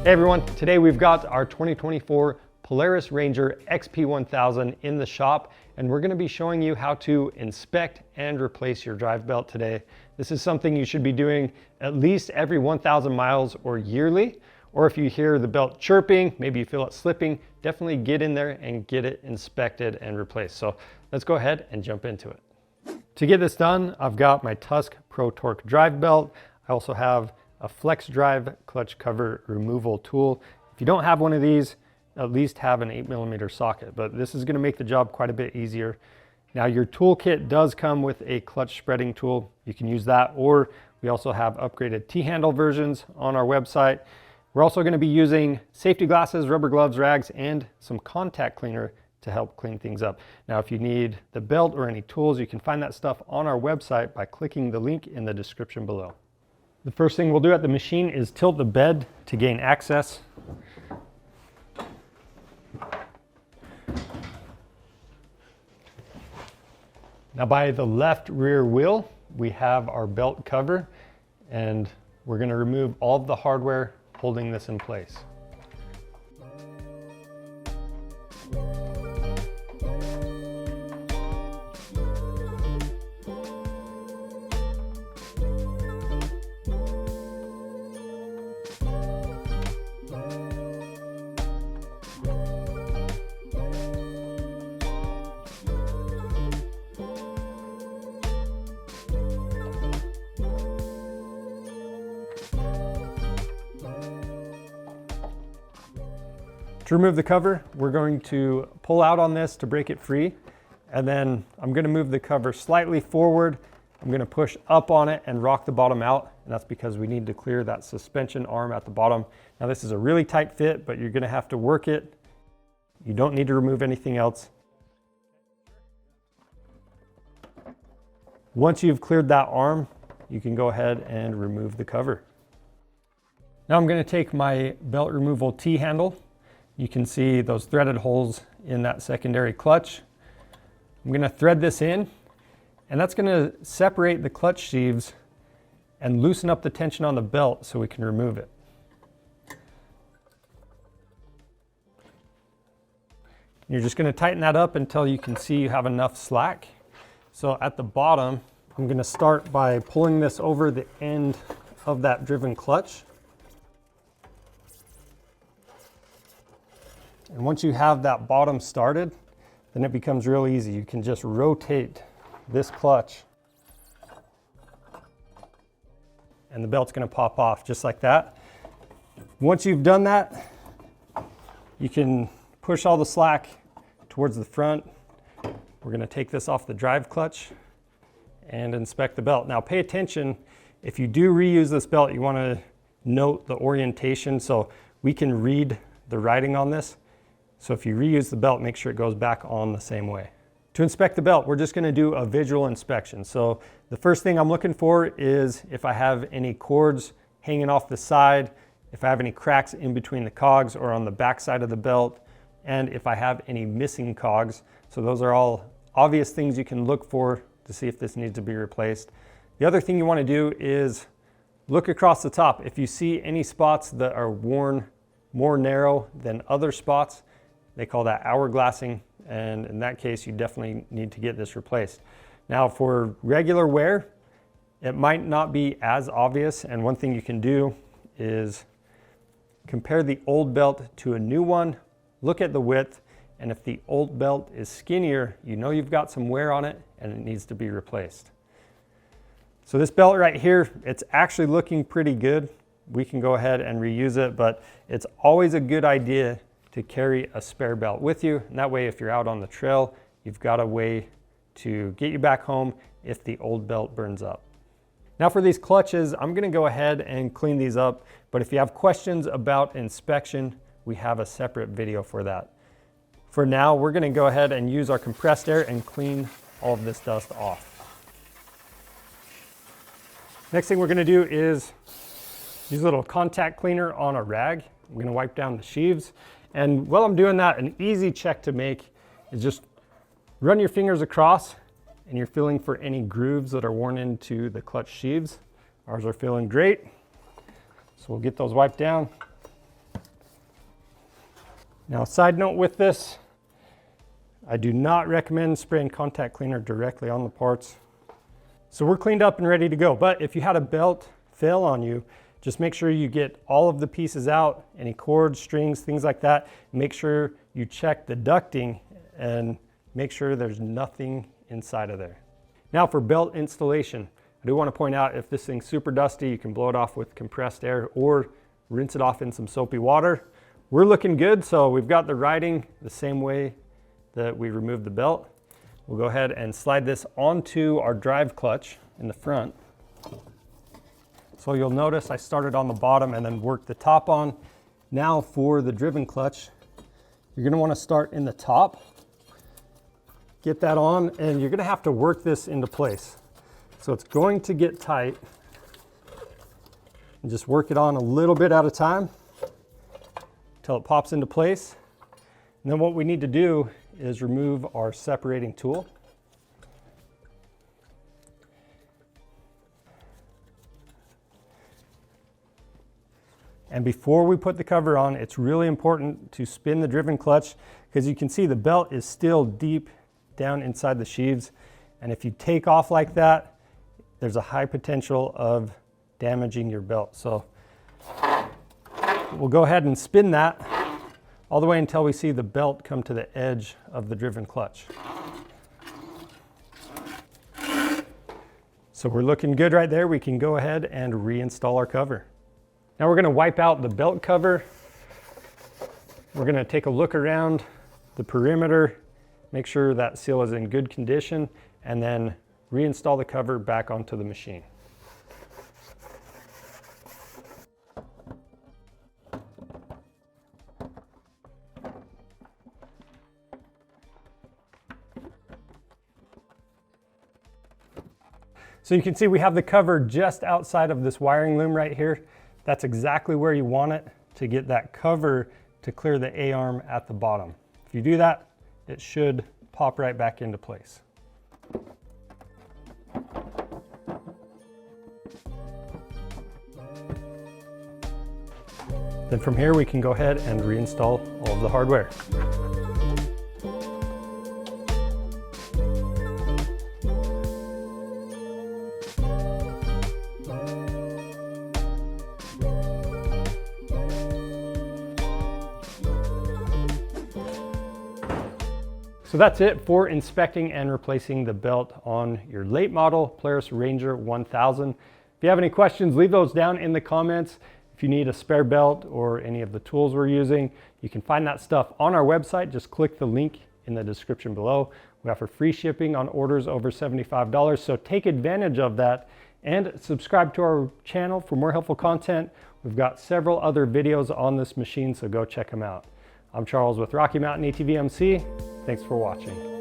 Hey everyone, today we've got our 2024 Polaris Ranger XP 1000 in the shop, and we're going to be showing you how to inspect and replace your drive belt today. This is something you should be doing at least every 1,000 miles or yearly, or if you hear the belt chirping, maybe you feel it slipping, definitely get in there and get it inspected and replaced. So let's go ahead and jump into it. To get this done, I've got my Tusk Pro Torque drive belt. I also have a flex drive clutch cover removal tool. If you don't have one of these, at least have an 8mm socket, but this is going to make the job quite a bit easier. Now your toolkit does come with a clutch spreading tool. You can use that, or we also have upgraded T-handle versions on our website. We're also going to be using safety glasses, rubber gloves, rags, and some contact cleaner to help clean things up. Now if you need the belt or any tools, you can find that stuff on our website by clicking the link in the description below. The first thing we'll do at the machine is tilt the bed to gain access. Now by the left rear wheel, we have our belt cover, and we're going to remove all of the hardware holding this in place. To remove the cover, we're going to pull out on this to break it free, and then I'm going to move the cover slightly forward. I'm going to push up on it and rock the bottom out, and that's because we need to clear that suspension arm at the bottom. Now this is a really tight fit, but you're going to have to work it. You don't need to remove anything else. Once you've cleared that arm, you can go ahead and remove the cover. Now I'm going to take my belt removal T-handle. You can see those threaded holes in that secondary clutch. I'm going to thread this in, and that's going to separate the clutch sheaves and loosen up the tension on the belt so we can remove it. You're just going to tighten that up until you can see you have enough slack. So at the bottom, I'm going to start by pulling this over the end of that driven clutch. And once you have that bottom started, then it becomes real easy. You can just rotate this clutch, and the belt's going to pop off just like that. Once you've done that, you can push all the slack towards the front. We're going to take this off the drive clutch and inspect the belt. Now pay attention, if you do reuse this belt, you want to note the orientation so we can read the writing on this. So if you reuse the belt, make sure it goes back on the same way. To inspect the belt, we're just going to do a visual inspection. So the first thing I'm looking for is if I have any cords hanging off the side, if I have any cracks in between the cogs or on the back side of the belt, and if I have any missing cogs. So those are all obvious things you can look for to see if this needs to be replaced. The other thing you want to do is look across the top. If you see any spots that are worn more narrow than other spots, they call that hourglassing, and in that case, you definitely need to get this replaced. Now for regular wear, it might not be as obvious, and one thing you can do is compare the old belt to a new one, look at the width, and if the old belt is skinnier, you know you've got some wear on it and it needs to be replaced. So this belt right here, it's actually looking pretty good. We can go ahead and reuse it, but it's always a good idea to carry a spare belt with you. And that way, if you're out on the trail, you've got a way to get you back home if the old belt burns up. Now for these clutches, I'm going to go ahead and clean these up. But if you have questions about inspection, we have a separate video for that. For now, we're going to go ahead and use our compressed air and clean all of this dust off. Next thing we're going to do is use a little contact cleaner on a rag. I'm going to wipe down the sheaves. And while I'm doing that, an easy check to make is just run your fingers across and you're feeling for any grooves that are worn into the clutch sheaves. Ours are feeling great. So we'll get those wiped down. Now, side note with this, I do not recommend spraying contact cleaner directly on the parts. So we're cleaned up and ready to go. But if you had a belt fail on you, just make sure you get all of the pieces out, any cords, strings, things like that. Make sure you check the ducting and make sure there's nothing inside of there. Now for belt installation, I do want to point out if this thing's super dusty, you can blow it off with compressed air or rinse it off in some soapy water. We're looking good, so we've got the riding the same way that we removed the belt. We'll go ahead and slide this onto our drive clutch in the front. So you'll notice I started on the bottom and then worked the top on. Now for the driven clutch, you're going to want to start in the top. Get that on, and you're going to have to work this into place. So it's going to get tight. And just work it on a little bit at a time until it pops into place. And then what we need to do is remove our separating tool. And before we put the cover on, it's really important to spin the driven clutch, because you can see the belt is still deep down inside the sheaves. And if you take off like that, there's a high potential of damaging your belt. So we'll go ahead and spin that all the way until we see the belt come to the edge of the driven clutch. So we're looking good right there. We can go ahead and reinstall our cover. Now we're going to wipe out the belt cover. We're going to take a look around the perimeter, make sure that seal is in good condition, and then reinstall the cover back onto the machine. So you can see we have the cover just outside of this wiring loom right here. That's exactly where you want it to get that cover to clear the A-arm at the bottom. If you do that, it should pop right back into place. Then from here we can go ahead and reinstall all of the hardware. So that's it for inspecting and replacing the belt on your late model Polaris Ranger 1000. If you have any questions, leave those down in the comments. If you need a spare belt or any of the tools we're using, you can find that stuff on our website. Just click the link in the description below. We offer free shipping on orders over $75, so take advantage of that and subscribe to our channel for more helpful content. We've got several other videos on this machine, so go check them out. I'm Charles with Rocky Mountain ATV MC. Thanks for watching.